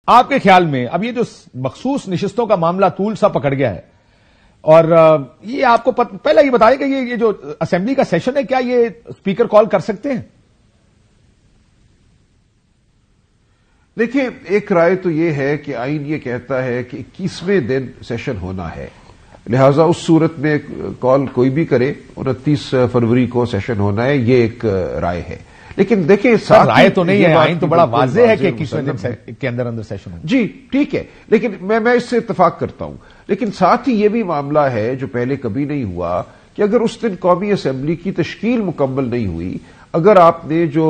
آپ کے خیال میں اب یہ جو مخصوص نشستوں کا معاملہ طول سا پکڑ گیا ہے، اور یہ آپ کو پہلے یہ بتائیں کہ یہ جو اسمبلی کا سیشن ہے کیا یہ اسپیکر کال کر سکتے ہیں؟ دیکھیں، ایک رائے تو یہ ہے کہ آئین یہ کہتا ہے کہ 21ویں دن سیشن ہونا ہے، لہذا اس صورت میں کال کوئی بھی کرے 29 فروری کو سیشن ہونا ہے، یہ ایک رائے ہے۔ لیکن دیکھیں رائے تو نہیں ہے، آئین تو بڑا واضح ہے کہ 21ویں دن کے اندر سیشن ہو۔ جی ٹھیک ہے، لیکن میں اس سے اتفاق کرتا ہوں، لیکن ساتھ ہی یہ بھی معاملہ ہے جو پہلے کبھی نہیں ہوا کہ اگر اس دن قومی اسمبلی کی تشکیل مکمل نہیں ہوئی، اگر آپ نے جو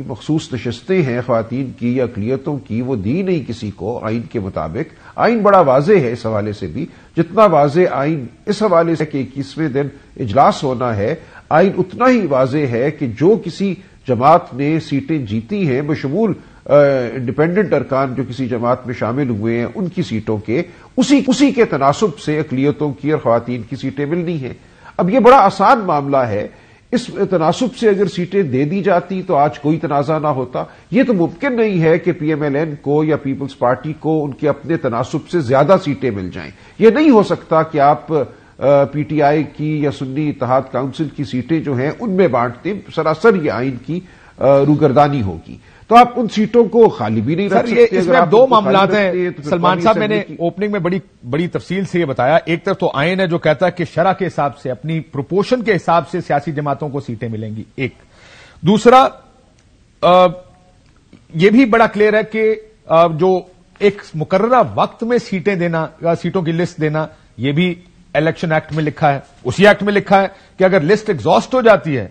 مخصوص نشستیں ہیں خواتین کی یا اقلیتوں کی وہ دی نہیں کسی کو آئین کے مطابق، آئین بڑا واضح ہے اس حوالے سے بھی، جتنا واضح آئین اس حوالے سے کہ 21ویں دن اجلاس ہونا ہے، آئین اتنا ہی واضح ہے کہ جو کسی جماعت نے سیٹیں جیتی ہیں بشمول انڈیپینڈنٹ ارکان جو کسی جماعت میں شامل ہوئے ہیں ان کی سیٹوں کے اسی کے تناسب سے اقلیتوں کی اور خواتین کی سیٹیں ملنی ہیں۔ اب یہ بڑا آسان معاملہ ہے، اس تناسب سے اگر سیٹیں دے دی جاتی تو آج کوئی تنازع نہ ہوتا۔ یہ تو ممکن نہیں ہے کہ پی ایم ایل این کو یا پیپلز پارٹی کو ان کے اپنے تناسب سے زیادہ سیٹیں مل جائیں، یہ نہیں ہو سکتا کہ آپ پی ٹی آئی کی یا سنی اتحاد کونسل کی سیٹیں جو ہیں ان میں بانٹتے، سراسر یہ آئین کی روگردانی ہوگی، تو آپ ان سیٹوں کو خالی بھی نہیں رکھ سکتے۔ اس میں دو معاملات ہیں سلمان صاحب، میں نے اوپننگ میں بڑی تفصیل سے یہ بتایا، ایک طرف تو آئین ہے جو کہتا ہے کہ شرح کے حساب سے اپنی پروپورشن کے حساب سے سیاسی جماعتوں کو سیٹیں ملیں گی، ایک دوسرا یہ بھی بڑا کلیئر ہے کہ جو ایک مقررہ وقت میں سیٹیں دینا یا سیٹوں کی لسٹ دینا یہ بھی الیکشن ایکٹ میں لکھا ہے، اسی ایکٹ میں لکھا ہے کہ اگر لسٹ ایگزاسٹ ہو جاتی ہے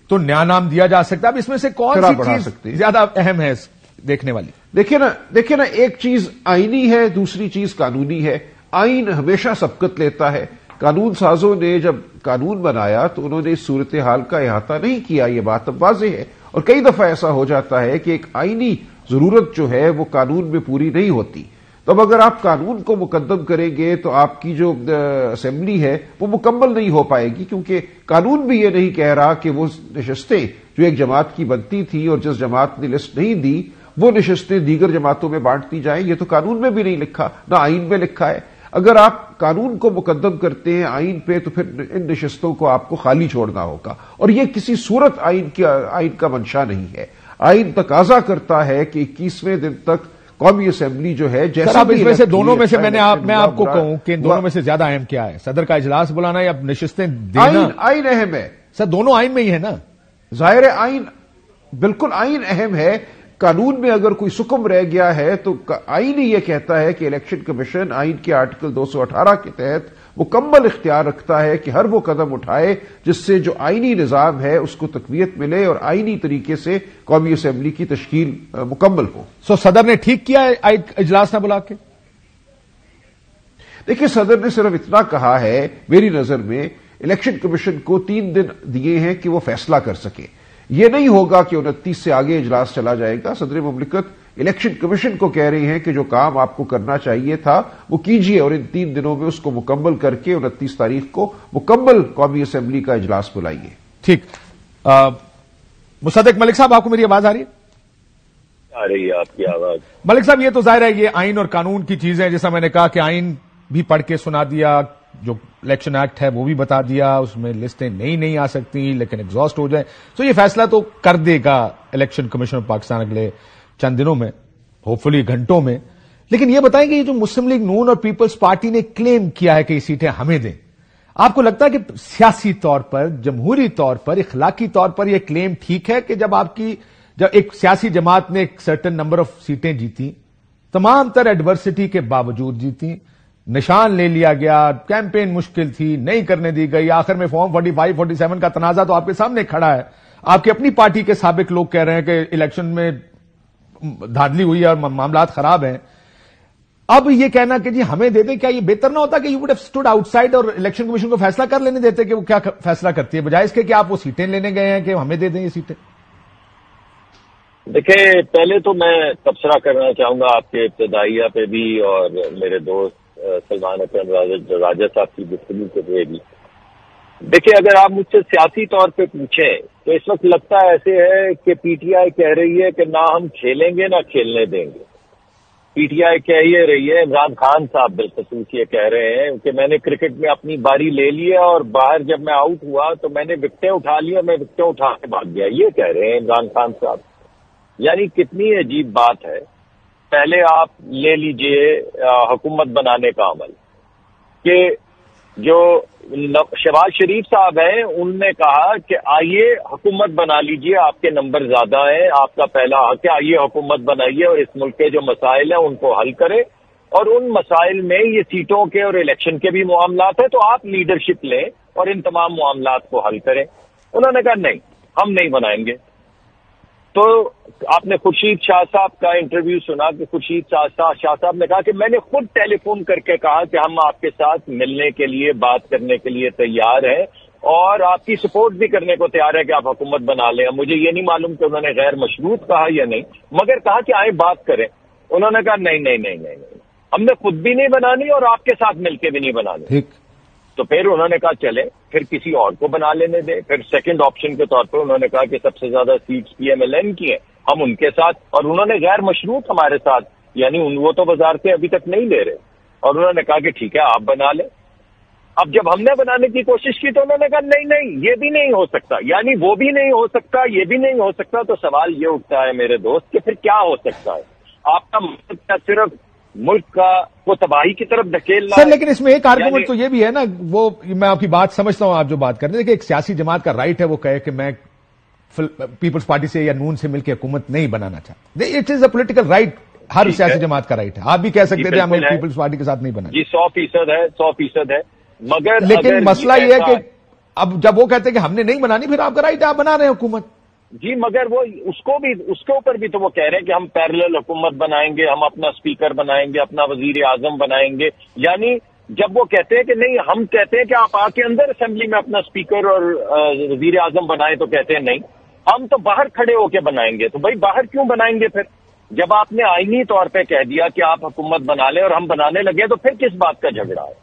تو نیا نام دیا جا سکتا ہے۔ اب اس میں سے کون سی چیز زیادہ اہم ہے دیکھنے والی؟ دیکھیں نا ایک چیز آئینی ہے، دوسری چیز قانونی ہے۔ آئین ہمیشہ سبقت لیتا ہے، قانون سازوں نے جب قانون بنایا تو انہوں نے اس صورتحال کا احاطہ نہیں کیا، یہ بات اب واضح ہے، اور کئی دفعہ ایسا ہو جاتا ہے کہ ایک آئینی ضرورت جو ہے وہ قانون میں پوری نہیں ہوتی، تو اب اگر آپ قانون کو مقدم کریں گے تو آپ کی جو اسمبلی ہے وہ مکمل نہیں ہو پائے گی، کیونکہ قانون بھی یہ نہیں کہہ رہا کہ وہ نشستیں جو ایک جماعت کی بنتی تھی اور جس جماعت نے لسٹ نہیں دی وہ نشستیں دیگر جماعتوں میں بانٹ دی جائیں، یہ تو قانون میں بھی نہیں لکھا، نہ آئین میں لکھا ہے۔ اگر آپ قانون کو مقدم کرتے ہیں آئین پہ تو پھر ان نشستوں کو آپ کو خالی چھوڑنا ہوگا، اور یہ کسی صورت آئین کا منشا نہیں ہے۔ آئین تقاضا کرتا ہے کہ 21ویں دن تک قومی اسمبلی جو ہے جیسا اب اس میں سے دونوں میں سے میں آپ کو کہوں کہ ان دونوں میں سے زیادہ اہم کیا ہے، صدر کا اجلاس بلانا یا نشستیں دینا؟ آئین اہم ہے سر، دونوں آئین میں ہی ہے نا، ظاہر ہے آئین، بالکل آئین اہم ہے۔ قانون میں اگر کوئی سکم رہ گیا ہے تو آئین ہی یہ کہتا ہے کہ الیکشن کمیشن آئین کے آرٹیکل 218 کے تحت مکمل اختیار رکھتا ہے کہ ہر وہ قدم اٹھائے جس سے جو آئینی نظام ہے اس کو تقویت ملے اور آئینی طریقے سے قومی اسمبلی کی تشکیل مکمل ہو۔ صدر نے ٹھیک کیا ہے اجلاس نہ بلا کے؟ دیکھیں، صدر نے صرف اتنا کہا ہے میری نظر میں، الیکشن کمیشن کو 3 دن دیے ہیں کہ وہ فیصلہ کر سکے، یہ نہیں ہوگا کہ 29 سے آگے اجلاس چلا جائے گا۔ صدر مملکت الیکشن کمیشن کو کہہ رہے ہیں کہ جو کام آپ کو کرنا چاہیے تھا وہ کیجیے، اور ان 3 دنوں میں اس کو مکمل کر کے 29 تاریخ کو مکمل قومی اسمبلی کا اجلاس بلائیے۔ ٹھیک، مصدق ملک صاحب، آپ کو میری آواز آ رہی ہے؟ آ رہی ہے آپ کی آواز۔ ملک صاحب، یہ تو ظاہر ہے یہ آئین اور قانون کی چیزیں، جیسا میں نے کہا کہ آئین بھی پڑھ کے سنا دیا، جو الیکشن ایکٹ ہے وہ بھی بتا دیا، اس میں لسٹیں نہیں آ سکتی لیکن ایگزاسٹ ہو جائیں، تو یہ فیصلہ تو کر دے گا الیکشن کمیشن آف پاکستان اگلے چند دنوں میں، ہوپ فلی گھنٹوں میں۔ لیکن یہ بتائیں کہ یہ جو مسلم لیگ نون اور پیپلز پارٹی نے کلیم کیا ہے کہ یہ سیٹیں ہمیں دیں، آپ کو لگتا ہے کہ سیاسی طور پر، جمہوری طور پر، اخلاقی طور پر یہ کلیم ٹھیک ہے کہ جب ایک سیاسی جماعت نے ایک سرٹن نمبر آف سیٹیں جیتی، تمام تر ایڈورسٹی کے باوجود جیتی، نشان لے لیا گیا، کیمپین مشکل تھی، نہیں کرنے دی گئی، آخر میں فارم 45 47 کا تنازع تو آپ کے سامنے کھڑا ہے، آپ کی اپنی پارٹی کے سابق لوگ کہہ رہے ہیں کہ الیکشن میں دھاندلی ہوئی ہے اور معاملات خراب ہیں، اب یہ کہنا کہ جی ہمیں دے دیں، کیا یہ بہتر نہ ہوتا کہ you would have stood out side اور الیکشن کمیشن کو فیصلہ کر لینے دیتے کہ وہ کیا فیصلہ کرتی ہے، بجائے اس کے کہ آپ وہ سیٹیں لینے گئے ہیں کہ ہمیں دے دیں یہ سیٹیں؟ دیکھیں، پہلے تو میں تبصرہ کرنا چاہوں گا آپ کے ابتدائیہ پہ بھی اور میرے دوست سلمان اکرم راجہ صاحب کی گفتگو کے لیے بھی۔ دیکھیں، اگر آپ مجھ سے سیاسی طور پہ پوچھیں تو اس وقت لگتا ایسے ہے کہ پی ٹی آئی کہہ رہی ہے کہ نہ ہم کھیلیں گے نہ کھیلنے دیں گے، پی ٹی آئی کہہ یہ رہی ہے، عمران خان صاحب بالخصوص یہ کہہ رہے ہیں کہ میں نے کرکٹ میں اپنی باری لے لی ہے اور باہر جب میں آؤٹ ہوا تو میں نے وکٹیں اٹھا لی اور میں وکٹیں اٹھا کے بھاگ گیا، یہ کہہ رہے ہیں عمران خان صاحب. یعنی کتنی عجیب بات ہے. پہلے آپ لے لیجئے حکومت بنانے کا عمل کہ جو شہباز شریف صاحب ہیں ان نے کہا کہ آئیے حکومت بنا لیجئے، آپ کے نمبر زیادہ ہیں، آپ کا پہلا حق ہے، آئیے حکومت بنائیے اور اس ملک کے جو مسائل ہیں ان کو حل کرے، اور ان مسائل میں یہ سیٹوں کے اور الیکشن کے بھی معاملات ہیں تو آپ لیڈرشپ لیں اور ان تمام معاملات کو حل کریں. انہوں نے کہا نہیں، ہم نہیں بنائیں گے. تو آپ نے خورشید شاہ صاحب کا انٹرویو سنا کہ خورشید شاہ صاحب نے کہا کہ میں نے خود ٹیلی فون کر کے کہا کہ ہم آپ کے ساتھ ملنے کے لیے، بات کرنے کے لیے تیار ہیں اور آپ کی سپورٹ بھی کرنے کو تیار ہے کہ آپ حکومت بنا لیں. مجھے یہ نہیں معلوم کہ انہوں نے غیر مشروط کہا یا نہیں، مگر کہا کہ آئیں بات کریں. انہوں نے کہا نہیں نہیں نہیں نہیں نہیں، ہم نے خود بھی نہیں بنانی اور آپ کے ساتھ مل کے بھی نہیں بنانی. تو پھر انہوں نے کہا چلے پھر کسی اور کو بنا لینے دیں. پھر سیکنڈ آپشن کے طور پر انہوں نے کہا کہ سب سے زیادہ seats P M L N کی ہیں، ہم ان کے ساتھ، اور انہوں نے غیر مشروط ہمارے ساتھ، یعنی وہ تو وزارتیں ابھی تک نہیں لے رہے، اور انہوں نے کہا کہ ٹھیک ہے آپ بنا لیں. اب جب ہم نے بنانے کی کوشش کی تو انہوں نے کہا نہیں نہیں یہ بھی نہیں ہو سکتا، یعنی وہ بھی نہیں ہو سکتا، یہ بھی نہیں ہو سکتا. تو سوال یہ اٹھتا ہے میرے دوست کہ پھر کیا ہو سکتا ہے؟ آپ کا مقصد کیا صرف ملک کا کو تباہی کی طرف دھکیلنا سر؟ ہے؟ لیکن اس میں ایک آرگومنٹ تو یہ بھی ہے نا، وہ میں آپ کی بات سمجھتا ہوں، آپ جو بات کر رہے ہیں کہ ایک سیاسی جماعت کا رائٹ ہے وہ کہے کہ میں پیپلز پارٹی سے یا نون سے مل کے حکومت نہیں بنانا چاہتا. It is a political right, ہر سیاسی جماعت کا رائٹ ہے. آپ بھی کہہ سکتے تھے ہمیں پیپلز پارٹی کے ساتھ نہیں بنانا. جی 100% ہے، 100% ہے. مگر لیکن مسئلہ یہ ہے کہ اب جب وہ کہتے ہیں کہ ہم نے نہیں بنانی، پھر آپ کا رائٹ ہے، آپ بنا رہے ہیں حکومت. جی مگر وہ اس کے اوپر بھی تو وہ کہہ رہے ہیں کہ ہم پیرلل حکومت بنائیں گے، ہم اپنا اسپیکر بنائیں گے، اپنا وزیر اعظم بنائیں گے. یعنی جب وہ کہتے ہیں کہ نہیں، ہم کہتے ہیں کہ آپ آ کے اندر اسمبلی میں اپنا اسپیکر اور وزیر اعظم بنائیں، تو کہتے ہیں نہیں، ہم تو باہر کھڑے ہو کے بنائیں گے. تو بھائی باہر کیوں بنائیں گے پھر؟ جب آپ نے آئینی طور پہ کہہ دیا کہ آپ حکومت بنا لیں اور ہم بنانے لگے تو پھر کس بات کا جھگڑا ہے؟